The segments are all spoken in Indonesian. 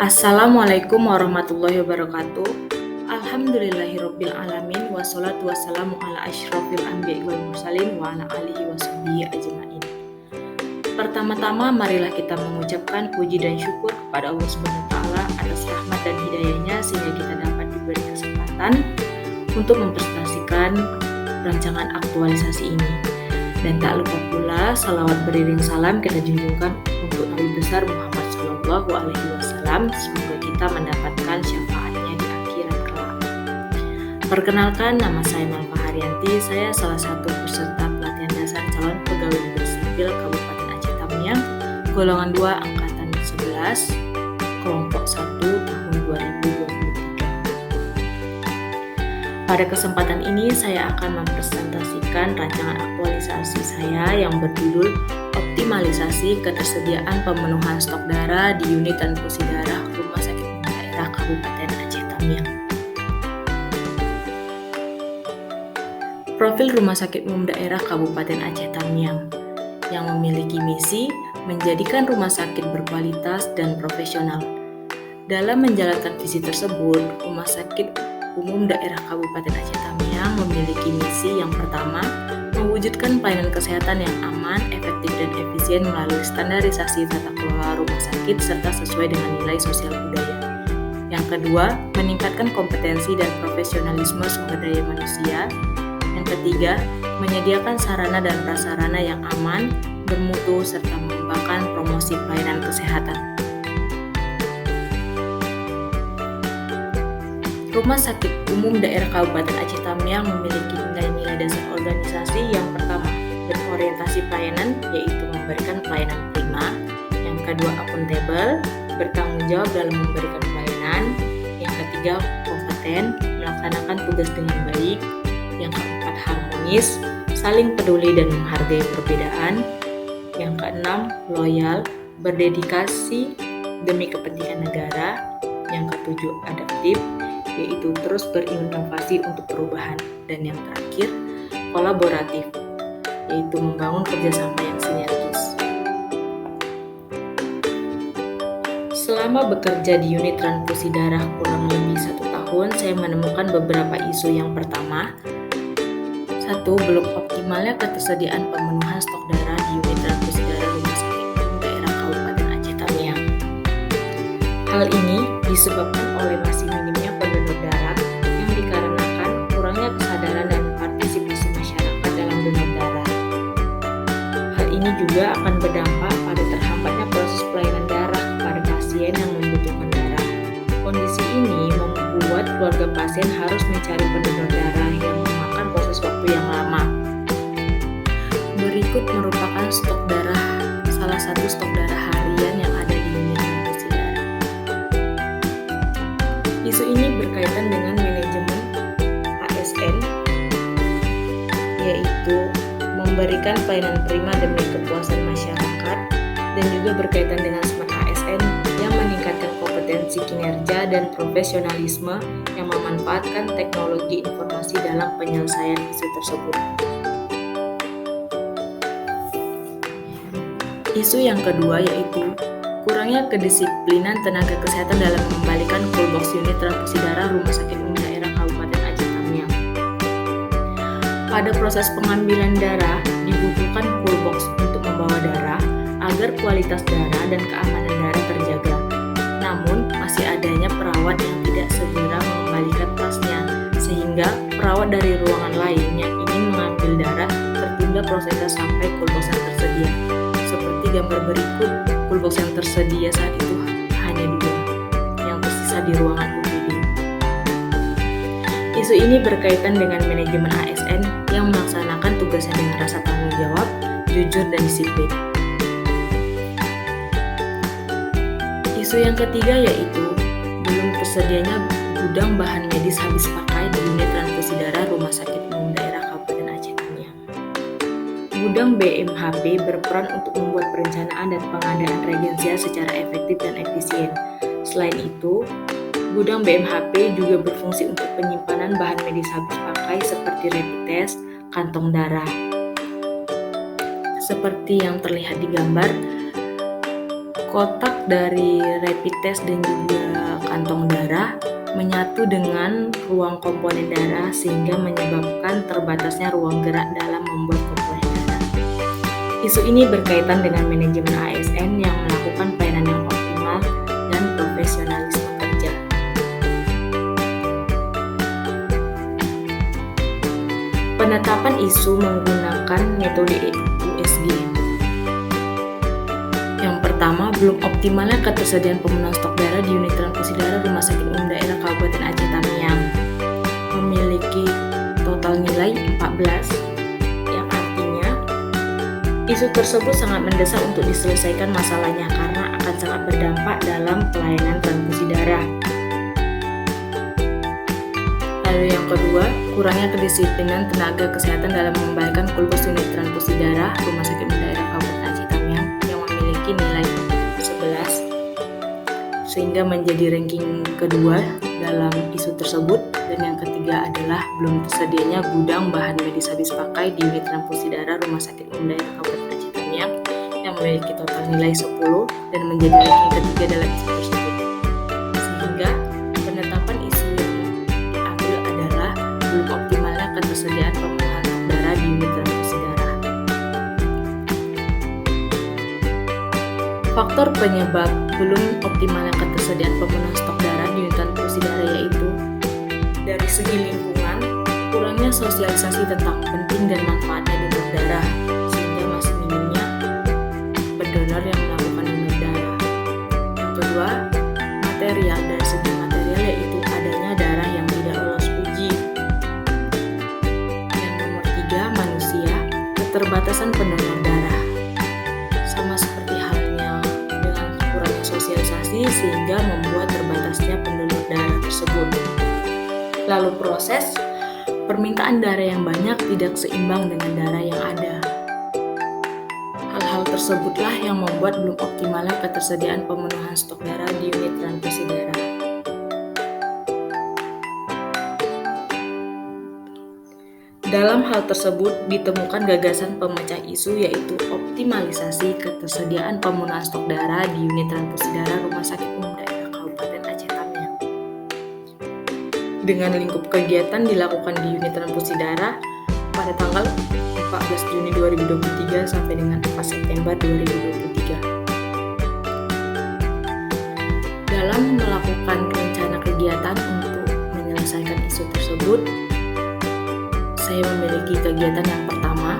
Assalamualaikum warahmatullahi wabarakatuh. Alhamdulillahirabbil alamin wassalatu wassalamu ala asyrofil anbiya'i wal mursalin wa ala alihi washabihi ajmain. Pertama-tama marilah kita mengucapkan puji dan syukur kepada Allah Subhanahu wa taala atas rahmat dan hidayahnya sehingga kita dapat diberi kesempatan untuk mempresentasikan rancangan aktualisasi ini. Dan tak lupa pula salawat beriring salam kita junjungkan untuk Nabi besar Muhammad Shallallahu Alaihi Wasallam. Semoga kita mendapatkan syafaatnya di akhirat kelak. Perkenalkan, nama saya Malva Haryanti. Saya salah satu peserta pelatihan dasar calon pegawai negeri sipil Kabupaten Aceh Tamiang, golongan 2 angkatan 11, kelompok 1 tahun 2023. Pada kesempatan ini saya akan mempresentasikan rancangan aktualisasi saya yang berjudul Optimalisasi Ketersediaan Pemenuhan Stok Darah di Unit Transfusi Darah Rumah Sakit Umum Daerah Kabupaten Aceh Tamiang. Profil Rumah Sakit Umum Daerah Kabupaten Aceh Tamiang yang memiliki misi menjadikan rumah sakit berkualitas dan profesional. Dalam menjalankan visi tersebut, Rumah Sakit Umum Daerah Kabupaten Aceh Tamiang memiliki misi yang pertama, mewujudkan pelayanan kesehatan yang aman, efektif, dan efisien melalui standarisasi tata kelola rumah sakit serta sesuai dengan nilai sosial budaya. Yang kedua, meningkatkan kompetensi dan profesionalisme sumber daya manusia. Yang ketiga, menyediakan sarana dan prasarana yang aman, bermutu, serta mengembangkan promosi pelayanan kesehatan. Rumah Sakit Umum Daerah Kabupaten Aceh Tamiang memiliki nilai-nilai dasar organisasi. Yang pertama, berorientasi pelayanan, yaitu memberikan pelayanan prima. Yang kedua, akuntabel, bertanggung jawab dalam memberikan pelayanan. Yang ketiga, kompeten, melaksanakan tugas dengan baik. Yang keempat, harmonis, saling peduli dan menghargai perbedaan. Yang keenam, loyal, berdedikasi demi kepentingan negara. Yang ketujuh, adaptif, yaitu terus berinovasi untuk perubahan. Dan yang terakhir, kolaboratif, yaitu membangun kerjasama yang sinergis. Selama bekerja di unit transfusi darah kurang lebih 1 tahun, saya menemukan beberapa isu. Yang pertama, 1. Belum optimalnya ketersediaan pemenuhan stok darah di unit transfusi darah Rumah Sakit Umum Daerah Kabupaten Aceh Tamiang. Hal ini disebabkan oleh masih minimnya pendonor darah yang dikarenakan kurangnya kesadaran dan partisipasi masyarakat dalam donor darah. Hal ini juga akan berdampak pada terhambatnya proses pelayanan darah kepada pasien yang membutuhkan darah. Kondisi ini membuat keluarga pasien harus mencari pendonor darah yang memakan proses waktu yang lama. Berikut merupakan stok darah, salah satu stok darah harian yang ada di unit transfusi darah. Isu ini berkaitan dengan manajemen ASN, yaitu memberikan pelayanan prima demi kepuasan masyarakat, dan juga berkaitan dengan smart ASN yang meningkatkan kompetensi kinerja dan profesionalisme yang memanfaatkan teknologi informasi dalam penyelesaian isu tersebut. Isu yang kedua yaitu kurangnya kedisiplinan tenaga kesehatan dalam mengembalikan coolbox unit transfusi darah Rumah Sakit Umum Daerah Kabupaten Aceh Tamiang. Pada proses pengambilan darah dibutuhkan coolbox untuk membawa darah agar kualitas darah dan keamanan darah terjaga. Namun masih adanya perawat yang tidak segera mengembalikan tasnya, sehingga perawat dari ruangan lain yang ingin mengambil darah tertunda prosesnya sampai coolbox yang tersedia. Seperti gambar berikut, coolbox yang tersedia saat itu hanya 2 yang tersisa di ruangan UGD. Isu ini berkaitan dengan manajemen ASN yang melaksanakan tugasnya dengan rasa tanggung jawab, jujur, dan disiplin. Isu yang ketiga yaitu belum tersedianya gudang bahan medis habis pakai di unit transfusi darah Rumah Sakit Umum Daerah Kabupaten Aceh Tamiang. Gudang BMHP berperan untuk membuat perencanaan dan pengadaan reagensia secara efektif dan efisien. Selain itu, gudang BMHP juga berfungsi untuk penyimpanan bahan medis habis pakai seperti rapid test, kantong darah. Seperti yang terlihat di gambar, Kotak dari rapid test dan juga kantong darah menyatu dengan ruang komponen darah sehingga menyebabkan terbatasnya ruang gerak dalam membuat komponen darah. Isu ini berkaitan dengan manajemen ASN yang melakukan pelayanan yang optimal dan profesionalisme kerja. Penetapan isu menggunakan metode USG. Yang pertama, belum optimalnya ketersediaan pemenuhan stok darah di unit transfusi darah Rumah Sakit Umum Daerah Kabupaten Aceh Tamiang memiliki total nilai 14, yang artinya isu tersebut sangat mendesak untuk diselesaikan masalahnya karena akan sangat berdampak dalam pelayanan transfusi darah. Lalu yang kedua, kurangnya kedisiplinan tenaga kesehatan dalam membayarkan kulkas unit transfusi darah Rumah Sakit Umum Daerah Kabupaten Aceh Tamiang yang memiliki nilai 11 sehingga menjadi ranking kedua dalam isu tersebut. Dan yang ketiga adalah belum tersedianya gudang bahan medis habis pakai di unit transfusi darah Rumah Sakit Umum Daerah Kabupaten Aceh Tamiang yang memiliki total nilai 10 dan menjadi ranking ketiga dalam isu tersebut. Sehingga penetapan isu yang diambil adalah belum optimalnya ketersediaan pemenuhan stok darah di unit transfusi darah. Faktor penyebab belum optimalnya ketersediaan pemenuhan stok darah di unit transfusi darah yaitu dari segi lingkungan, kurangnya sosialisasi tentang penting dan manfaatnya donor darah, sehingga masih minimnya pendonor yang melakukan donor darah. Yang kedua, material. Dari segi material yaitu adanya darah yang tidak lolos uji. Yang nomor 3, manusia, keterbatasan pendonor darah. Sama seperti halnya dengan kurangnya sosialisasi sehingga membuat terbatasnya pendonor darah tersebut. Lalu proses permintaan darah yang banyak tidak seimbang dengan darah yang ada. Hal-hal tersebutlah yang membuat belum optimalnya ketersediaan pemenuhan stok darah di unit transfusi darah. Dalam hal tersebut ditemukan gagasan pemecah isu yaitu optimalisasi ketersediaan pemenuhan stok darah di unit transfusi darah Rumah Sakit Umum Daerah Kabupaten Aceh Tamiang. Dengan lingkup kegiatan dilakukan di unit transfusi darah pada tanggal 14 Juni 2023 sampai dengan 4 September 2023. Dalam melakukan rencana kegiatan untuk menyelesaikan isu tersebut, saya memiliki kegiatan yang pertama,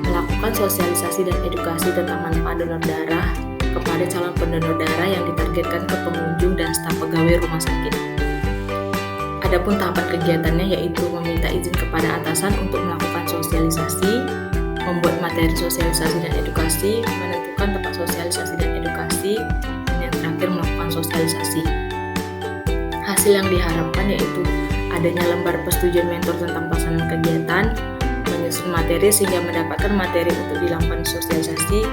melakukan sosialisasi dan edukasi tentang manfaat donor darah kepada calon pendonor darah yang ditargetkan ke pengunjung dan staf pegawai rumah sakit. Adapun tahapan kegiatannya yaitu meminta izin kepada atasan untuk melakukan sosialisasi, membuat materi sosialisasi dan edukasi, menentukan tempat sosialisasi dan edukasi, dan yang terakhir melakukan sosialisasi. Hasil yang diharapkan yaitu adanya lembar persetujuan mentor tentang pelaksanaan kegiatan, menyusun materi sehingga mendapatkan materi untuk dilakukan sosialisasi,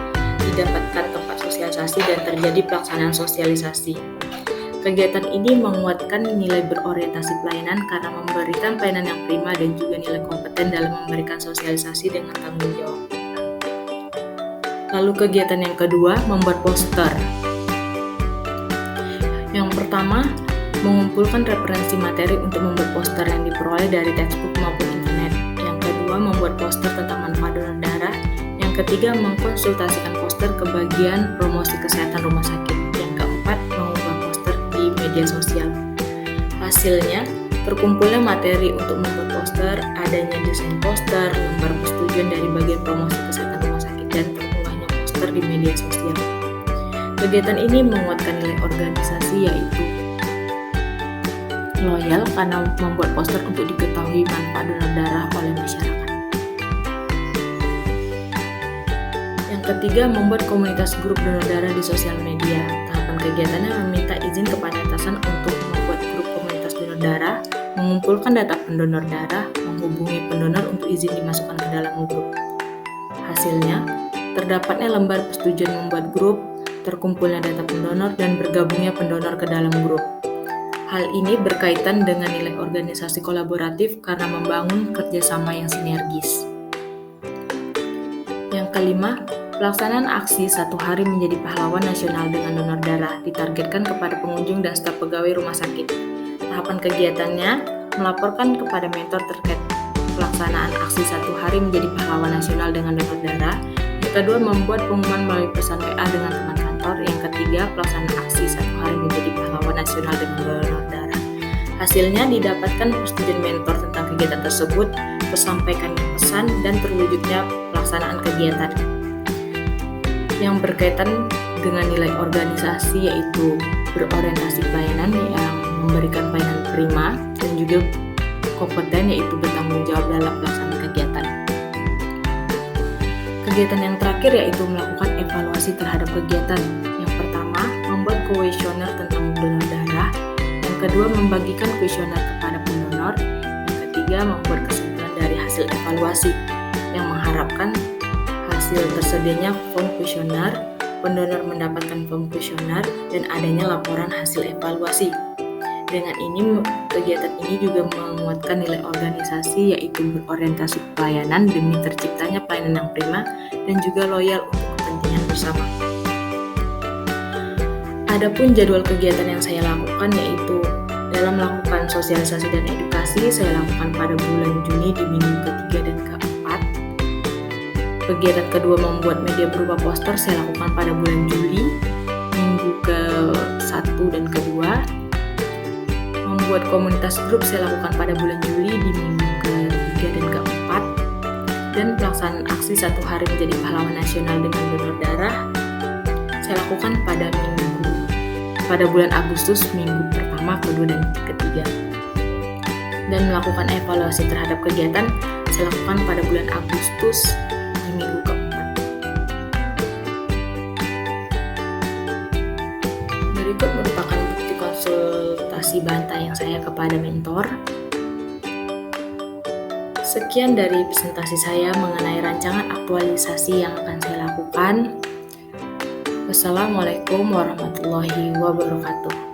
didapatkan tempat sosialisasi dan terjadi pelaksanaan sosialisasi. Kegiatan ini menguatkan nilai berorientasi pelayanan karena memberikan pelayanan yang prima dan juga nilai kompeten dalam memberikan sosialisasi dengan tanggung jawab. Lalu kegiatan yang kedua, membuat poster. Yang pertama, mengumpulkan referensi materi untuk membuat poster yang diperoleh dari textbook maupun internet. Yang kedua, membuat poster tentang manfaat donor darah. Yang ketiga, mengkonsultasikan poster ke bagian promosi kesehatan rumah sakit. Yang keempat, mengubah poster di media sosial. Hasilnya, terkumpulnya materi untuk membuat poster, adanya desain poster, lembar persetujuan dari bagian promosi kesehatan rumah sakit, dan terunggahnya poster di media sosial. Kegiatan ini menguatkan nilai organisasi yaitu loyal karena membuat poster untuk diketahui manfaat donor darah oleh masyarakat. Yang ketiga, membuat komunitas grup donor darah di sosial media. Tahapan kegiatannya meminta izin kepada atasan untuk membuat grup komunitas donor darah, mengumpulkan data pendonor darah, menghubungi pendonor untuk izin dimasukkan ke dalam grup. Hasilnya, terdapatnya lembar persetujuan membuat grup, terkumpulnya data pendonor, dan bergabungnya pendonor ke dalam grup. Hal ini berkaitan dengan nilai organisasi kolaboratif karena membangun kerjasama yang sinergis. Yang kelima, Pelaksanaan aksi 1 hari menjadi pahlawan nasional dengan donor darah ditargetkan kepada pengunjung dan staf pegawai rumah sakit. Tahapan kegiatannya melaporkan kepada mentor terkait pelaksanaan aksi 1 hari menjadi pahlawan nasional dengan donor darah. Yang kedua, membuat pengumuman melalui pesan WA dengan teman kantor. Yang ketiga, pelaksanaan aksi 1 hari menjadi pahlawan nasional dengan donor darah. Hasilnya didapatkan persetujuan mentor tentang kegiatan tersebut, tersampaikan pesan dan terwujudnya pelaksanaan kegiatan yang berkaitan dengan nilai organisasi, yaitu berorientasi pelayanan yang memberikan pelayanan prima, dan juga kompeten, yaitu bertanggung jawab dalam pelaksanaan kegiatan. Kegiatan yang terakhir yaitu melakukan evaluasi terhadap kegiatan. Yang pertama, membuat kuesioner tentang donor darah. Yang kedua, membagikan kuesioner kepada pendonor. Yang ketiga, membuat kesimpulan dari hasil evaluasi yang mengharapkan hasil tersedianya form kuesioner, pendonor mendapatkan form kuesioner, dan adanya laporan hasil evaluasi. Dengan ini, kegiatan ini juga menguatkan nilai organisasi, yaitu berorientasi pelayanan demi terciptanya pelayanan yang prima dan juga loyal untuk kepentingan bersama. Adapun jadwal kegiatan yang saya lakukan, yaitu dalam melakukan sosialisasi dan edukasi, saya lakukan pada bulan Juni di minggu ketiga dan keempat. Kegiatan kedua, membuat media berupa poster, saya lakukan pada bulan Juli, minggu ke-1 dan ke-2. Membuat komunitas grup saya lakukan pada bulan Juli di minggu ke-3 dan ke-4. Dan pelaksanaan aksi 1 hari menjadi pahlawan nasional dengan donor darah saya lakukan pada bulan Agustus, minggu pertama, kedua, dan ketiga. Dan melakukan evaluasi terhadap kegiatan saya lakukan pada bulan Agustus di minggu ke-4. Berikut merupakan bukti konsultasi banta yang saya kepada mentor. Sekian dari presentasi saya mengenai rancangan aktualisasi yang akan saya lakukan. Wassalamualaikum warahmatullahi wabarakatuh.